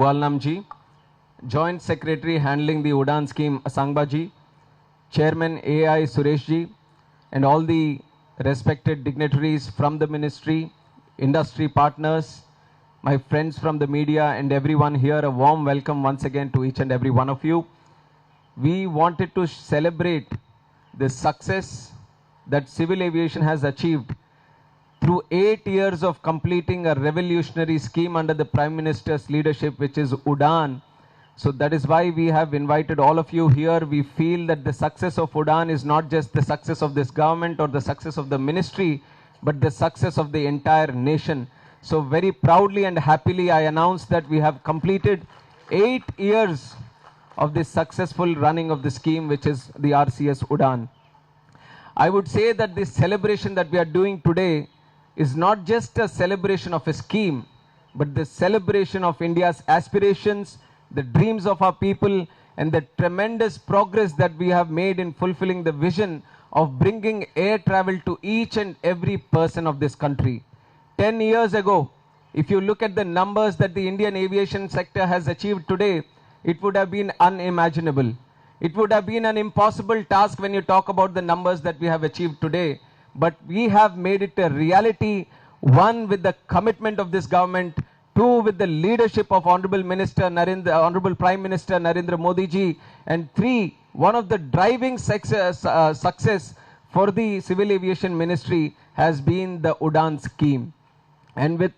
Walnamji, Joint Secretary handling the UDAN scheme Asangbaji, Chairman AI Sureshji, and all the respected dignitaries from the ministry, industry partners, my friends from the media and everyone here, a warm welcome once again to each and every one of you. We wanted to celebrate the success that civil aviation has achieved through 8 years of completing a revolutionary scheme under the Prime Minister's leadership, which is UDAN. So that is why we have invited all of you here. We feel that the success of UDAN is not just the success of this government or the success of the ministry, but the success of the entire nation. So very proudly and happily I announce that we have completed 8 years of this successful running of the scheme, which is the RCS-UDAN. I would say that this celebration that we are doing today is not just a celebration of a scheme, but the celebration of India's aspirations, the dreams of our people, and the tremendous progress that we have made in fulfilling the vision of bringing air travel to each and every person of this country. 10 years ago, if you look at the numbers that the Indian aviation sector has achieved today, it would have been unimaginable. It would have been an impossible task when you talk about the numbers that we have achieved today. But we have made it a reality, one with the commitment of this government, two with the leadership of Honorable Prime Minister Narendra Modi ji, and three, one of the driving success for the Civil Aviation Ministry has been the UDAN scheme. And with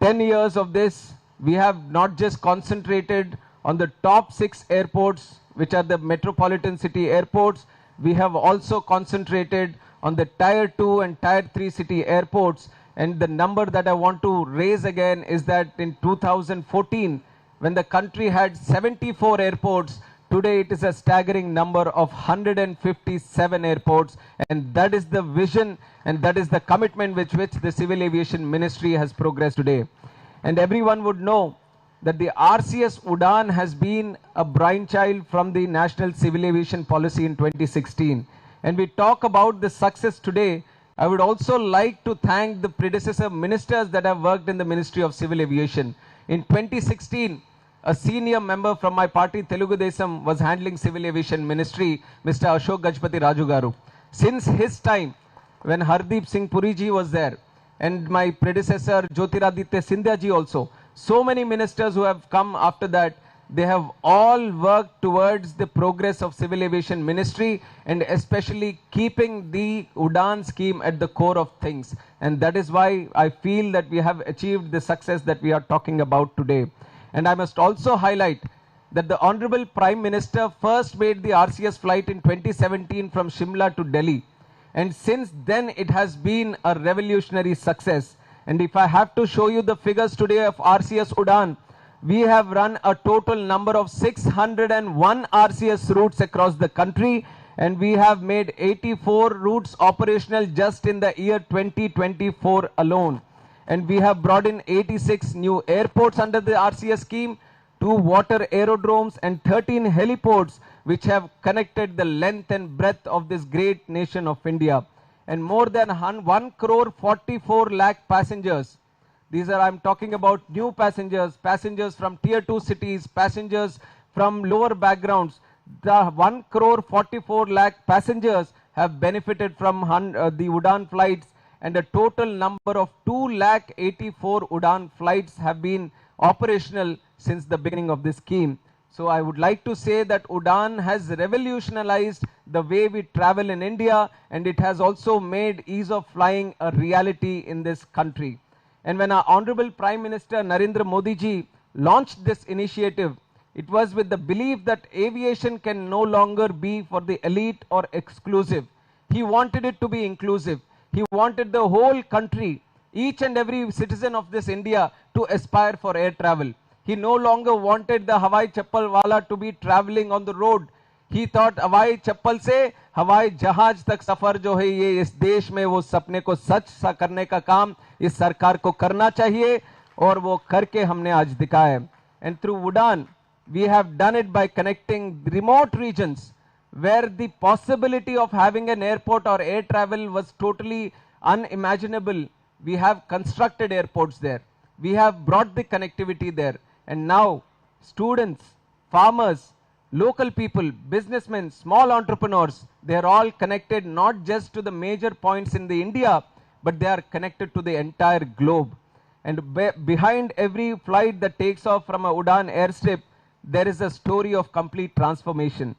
10 years of this, we have not just concentrated on the top 6 airports, which are the metropolitan city airports. We have also concentrated on the Tier 2 and Tier 3 city airports. And the number that I want to raise again is that in 2014, when the country had 74 airports, today it is a staggering number of 157 airports. And that is the vision and that is the commitment with which the Civil Aviation Ministry has progressed today. And everyone would know that the RCS-UDAN has been a brainchild from the National Civil Aviation Policy in 2016. And we talk about the success today. I would also like to thank the predecessor ministers that have worked in the Ministry of Civil Aviation. In 2016, a senior member from my party, Telugu Desam, was handling Civil Aviation Ministry, Mr. Ashok Gajpati Raju Garu. Since his time, when Hardeep Singh Puri ji was there, and my predecessor Jyotiraditya Scindia ji also, so many ministers who have come after that, they have all worked towards the progress of Civil Aviation Ministry and especially keeping the UDAN scheme at the core of things. And that is why I feel that we have achieved the success that we are talking about today. And I must also highlight that the Honorable Prime Minister first made the RCS flight in 2017 from Shimla to Delhi. And since then it has been a revolutionary success. And if I have to show you the figures today of RCS-UDAN, we have run a total number of 601 RCS routes across the country, and we have made 84 routes operational just in the year 2024 alone. And we have brought in 86 new airports under the RCS scheme, 2 water aerodromes and 13 heliports, which have connected the length and breadth of this great nation of India. And more than 1 crore 44 lakh passengers. These are, I'm talking about new passengers, passengers from Tier 2 cities, passengers from lower backgrounds. The 1 crore 44 lakh passengers have benefited from the UDAN flights, and a total number of 2 lakh 84 UDAN flights have been operational since the beginning of this scheme. So I would like to say that UDAN has revolutionized the way we travel in India, and it has also made ease of flying a reality in this country. And when our Honorable Prime Minister Narendra Modi ji launched this initiative, it was with the belief that aviation can no longer be for the elite or exclusive. He wanted it to be inclusive. He wanted the whole country, each and every citizen of this India, to aspire for air travel. He no longer wanted the Hawai Chappal wala to be traveling on the road. He thought Hawai Chappal se हवाई जहाज तक सफर जो है ये इस देश में वो सपने को सच सा करने का काम इस सरकार को करना चाहिए और वो करके हमने आज दिखाया. And through UDAN we have done it by connecting remote regions where the possibility of having an airport or air travel was totally unimaginable. We have constructed airports there. We have brought the connectivity there. And now students, farmers, local people, businessmen, small entrepreneurs, they are all connected not just to the major points in the India, but they are connected to the entire globe. And behind every flight that takes off from a UDAN airstrip, there is a story of complete transformation.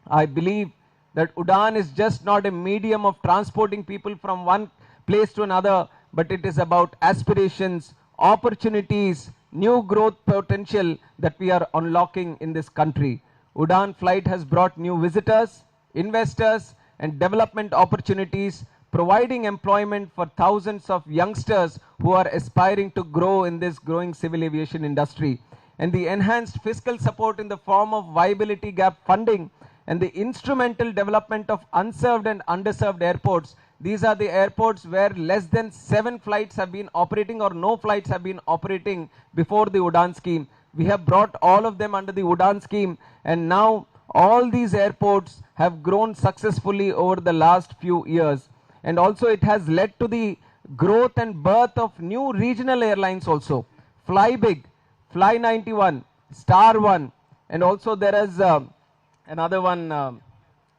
I believe that UDAN is just not a medium of transporting people from one place to another, but it is about aspirations, opportunities, new growth potential that we are unlocking in this country. UDAN flight has brought new visitors, investors, and development opportunities, providing employment for thousands of youngsters who are aspiring to grow in this growing civil aviation industry. And the enhanced fiscal support in the form of viability gap funding and the instrumental development of unserved and underserved airports. These are the airports where less than 7 flights have been operating or no flights have been operating before the UDAN scheme. We have brought all of them under the UDAN scheme, and now all these airports have grown successfully over the last few years. And also it has led to the growth and birth of new regional airlines also. Fly Big, Fly 91, Star One, and also there is another one,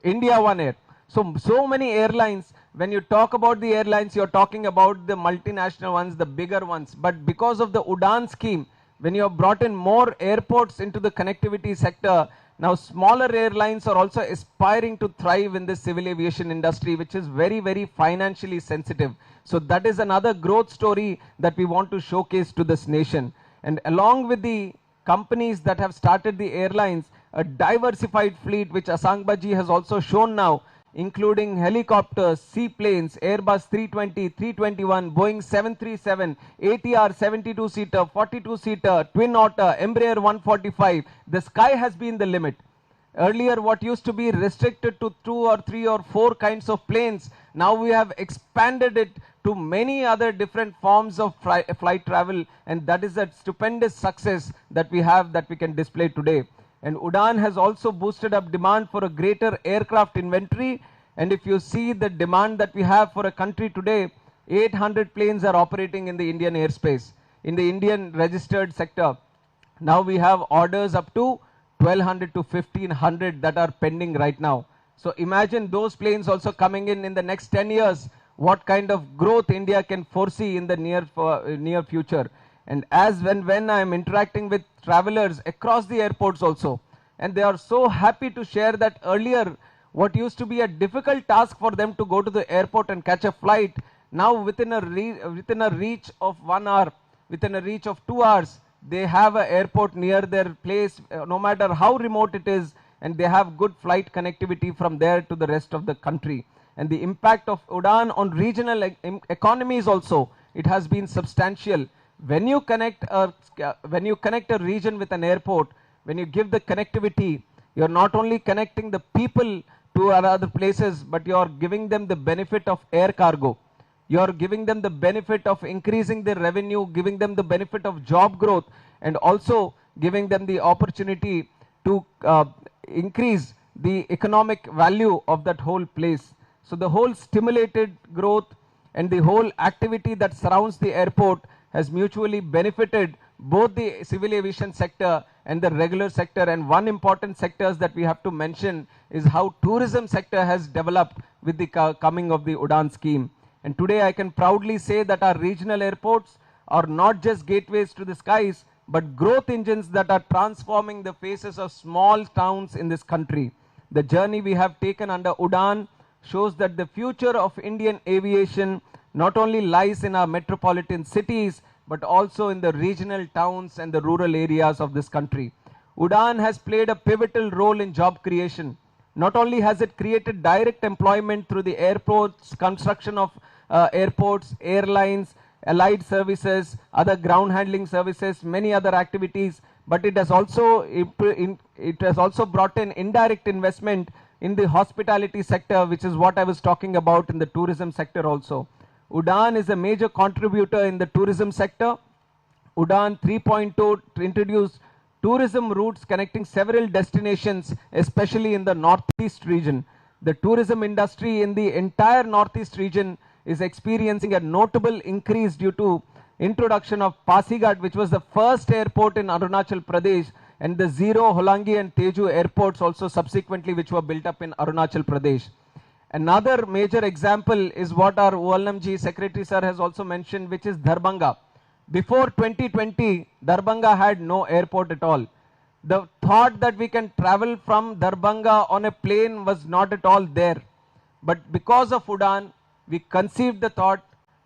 India One Air. So many airlines. When you talk about the airlines, you're talking about the multinational ones, the bigger ones. But because of the UDAN scheme, when you have brought in more airports into the connectivity sector, now smaller airlines are also aspiring to thrive in this civil aviation industry, which is very, very financially sensitive. So that is another growth story that we want to showcase to this nation. And along with the companies that have started the airlines, a diversified fleet, which Asangbaji has also shown now, including helicopters, seaplanes, Airbus 320, 321, Boeing 737, ATR 72-seater, 42-seater, Twin Otter, Embraer 145. The sky has been the limit. Earlier, what used to be restricted to 2 or 3 or 4 kinds of planes, now we have expanded it to many other different forms of flight travel, and that is a stupendous success that we have, that we can display today. And UDAN has also boosted up demand for a greater aircraft inventory. And if you see the demand that we have for a country today, 800 planes are operating in the Indian airspace, in the Indian registered sector. Now we have orders up to 1200 to 1500 that are pending right now. So imagine those planes also coming in the next 10 years, what kind of growth India can foresee in the near future. And when I am interacting with travelers across the airports also, and they are so happy to share that earlier what used to be a difficult task for them to go to the airport and catch a flight, now within a reach of 1 hour, within a reach of 2 hours, they have an airport near their place, no matter how remote it is, and they have good flight connectivity from there to the rest of the country. And the impact of UDAN on regional economies also, it has been substantial. When you connect a region with an airport, when you give the connectivity, you're not only connecting the people to other places, but you're giving them the benefit of air cargo. You're giving them the benefit of increasing their revenue, giving them the benefit of job growth, and also giving them the opportunity to increase the economic value of that whole place. So the whole stimulated growth and the whole activity that surrounds the airport has mutually benefited both the civil aviation sector and the regular sector. And one important sectors that we have to mention is how tourism sector has developed with the coming of the UDAN scheme. And today I can proudly say that our regional airports are not just gateways to the skies, but growth engines that are transforming the faces of small towns in this country. The journey we have taken under UDAN shows that the future of Indian aviation not only lies in our metropolitan cities, but also in the regional towns and the rural areas of this country. UDAN has played a pivotal role in job creation. Not only has it created direct employment through the airports, construction of airports, airlines, allied services, other ground handling services, many other activities, but it has also brought in indirect investment in the hospitality sector, which is what I was talking about in the tourism sector also. UDAN is a major contributor in the tourism sector. UDAN 3.0 introduced tourism routes connecting several destinations, especially in the Northeast region. The tourism industry in the entire Northeast region is experiencing a notable increase due to introduction of Pasighat, which was the first airport in Arunachal Pradesh, and the Zero, Holangi and Teju airports also subsequently which were built up in Arunachal Pradesh. Another major example is what our OLMG Secretary Sir has also mentioned, which is Darbhanga. Before 2020, Darbhanga had no airport at all. The thought that we can travel from Darbhanga on a plane was not at all there. But because of UDAN, we conceived the thought,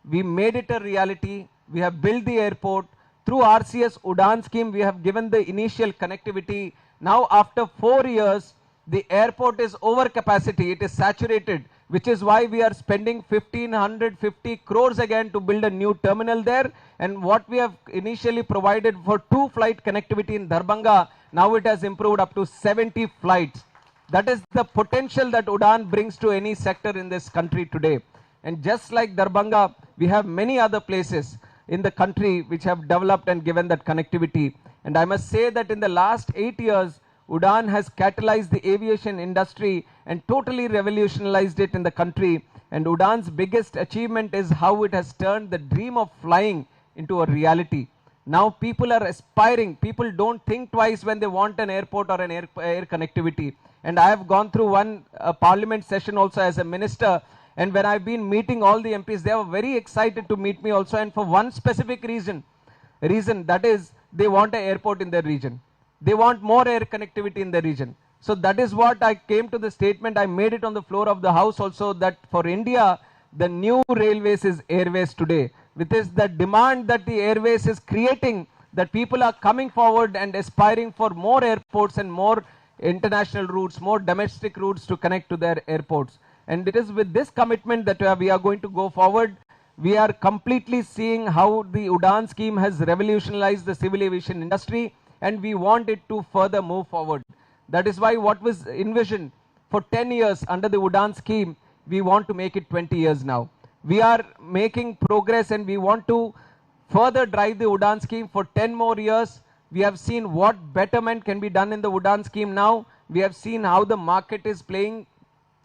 we made it a reality, we have built the airport. Through RCS-UDAN scheme, we have given the initial connectivity. Now after 4 years, the airport is over capacity, it is saturated, which is why we are spending 1,550 crores again to build a new terminal there. And what we have initially provided for 2 flight connectivity in Darbhanga, now it has improved up to 70 flights. That is the potential that UDAN brings to any sector in this country today. And just like Darbhanga, we have many other places in the country which have developed and given that connectivity. And I must say that in the last 8 years, UDAN has catalyzed the aviation industry and totally revolutionized it in the country. And UDAN's biggest achievement is how it has turned the dream of flying into a reality. Now people are aspiring, people don't think twice when they want an airport or an air connectivity. And I have gone through one parliament session also as a minister, and when I've been meeting all the MPs, they were very excited to meet me also, and for one specific reason that is they want an airport in their region. They want more air connectivity in the region. So that is what I came to the statement. I made it on the floor of the House also, that for India, the new railways is airways today. With this, the demand that the airways is creating, that people are coming forward and aspiring for more airports and more international routes, more domestic routes to connect to their airports. And it is with this commitment that we are going to go forward. We are completely seeing how the UDAN scheme has revolutionized the civil aviation industry, and we want it to further move forward. That is why what was envisioned for 10 years under the UDAN scheme, we want to make it 20 years now. We are making progress, and we want to further drive the UDAN scheme for 10 more years. We have seen what betterment can be done in the UDAN scheme now. We have seen how the market is playing,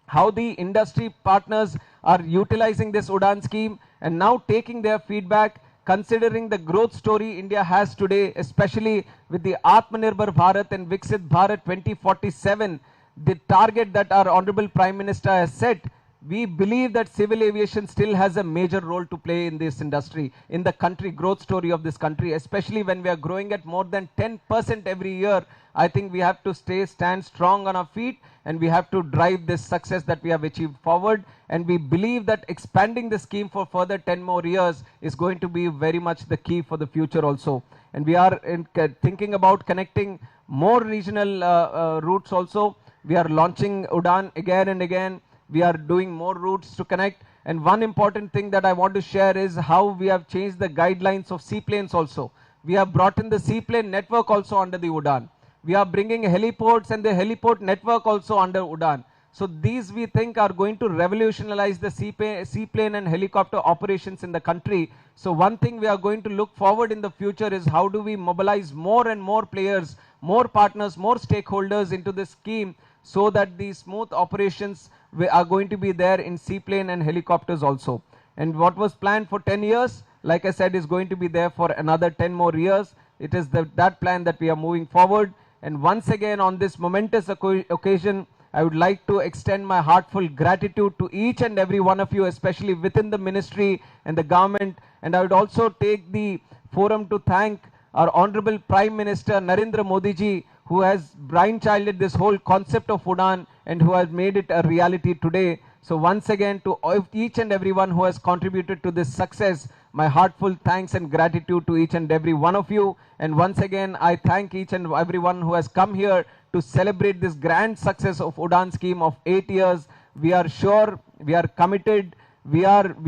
how the industry partners are utilizing this UDAN scheme, and now taking their feedback, considering the growth story India has today, especially with the Atmanirbhar Bharat and Viksit Bharat 2047, the target that our Honorable Prime Minister has set. We believe that civil aviation still has a major role to play in this industry, in the country, growth story of this country, especially when we are growing at more than 10% every year. I think we have to stand strong on our feet, and we have to drive this success that we have achieved forward. And we believe that expanding the scheme for further 10 more years is going to be very much the key for the future also. And we are thinking about connecting more regional routes also. We are launching UDAN again and again. We are doing more routes to connect. And one important thing that I want to share is how we have changed the guidelines of seaplanes also. We have brought in the seaplane network also under the UDAN. We are bringing heliports and the heliport network also under UDAN. So these we think are going to revolutionize the seaplane and helicopter operations in the country. So one thing we are going to look forward in the future is how do we mobilize more and more players, more partners, more stakeholders into this scheme, so that these smooth operations are going to be there in seaplane and helicopters also. And what was planned for 10 years, like I said, is going to be there for another 10 more years. It is that plan that we are moving forward. And once again, on this momentous occasion, I would like to extend my heartfelt gratitude to each and every one of you, especially within the ministry and the government. And I would also take the forum to thank our Honorable Prime Minister Narendra Modi ji, who has brainchilded this whole concept of UDAN and who has made it a reality today. So once again, to each and everyone who has contributed to this success, my heartfelt thanks and gratitude to each and every one of you. And once again, I thank each and everyone who has come here to celebrate this grand success of UDAN scheme of 8 years. We are sure, we are committed, we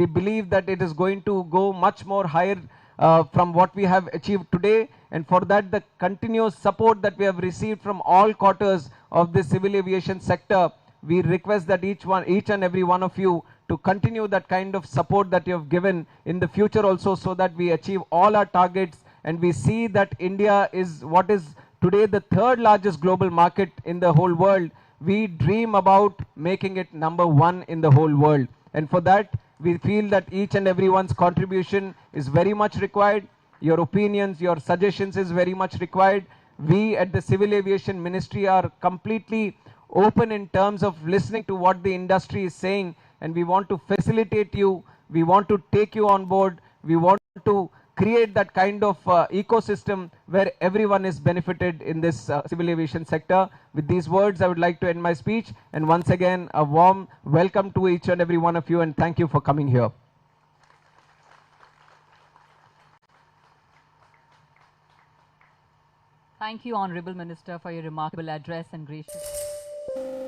believe that it is going to go much more higher from what we have achieved today. And for that, the continuous support that we have received from all quarters of the civil aviation sector, we request that each and every one of you to continue that kind of support that you have given in the future also, so that we achieve all our targets. And we see that India is what is today the third largest global market in the whole world. We dream about making it #1 in the whole world. And for that, We feel that each and everyone's contribution is very much required. Your opinions, your suggestions is very much required. We at the Civil Aviation Ministry are completely open in terms of listening to what the industry is saying, and we want to facilitate you. We want to take you on board. We want to create that kind of ecosystem where everyone is benefited in this civil aviation sector. With these words, I would like to end my speech, and once again, a warm welcome to each and every one of you, and thank you for coming here. Thank you, Honorable Minister, for your remarkable address and gracious.